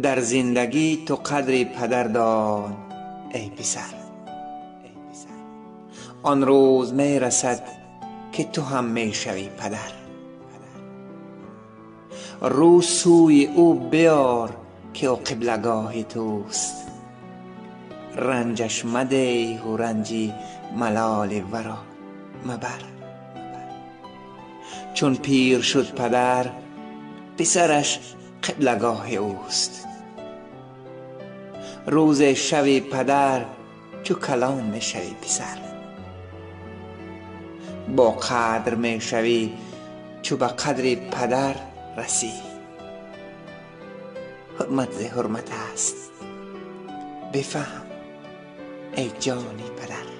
در زندگی تو قدر پدر دان ای پسر. آن روز می رسد که تو هم می شوی پدر. رو سوی او بیار که او قبلگاه توست. رنجش مده و رنجی ملال ورا مبر. چون پیر شد پدر پسرش قبلگاه اوست. روز شوی پدر چو کلام می شوی پسر. با قدر می شوی چو به قدر پدر رسی. حرمت ز حرمت است بفهم ای جانی پدر.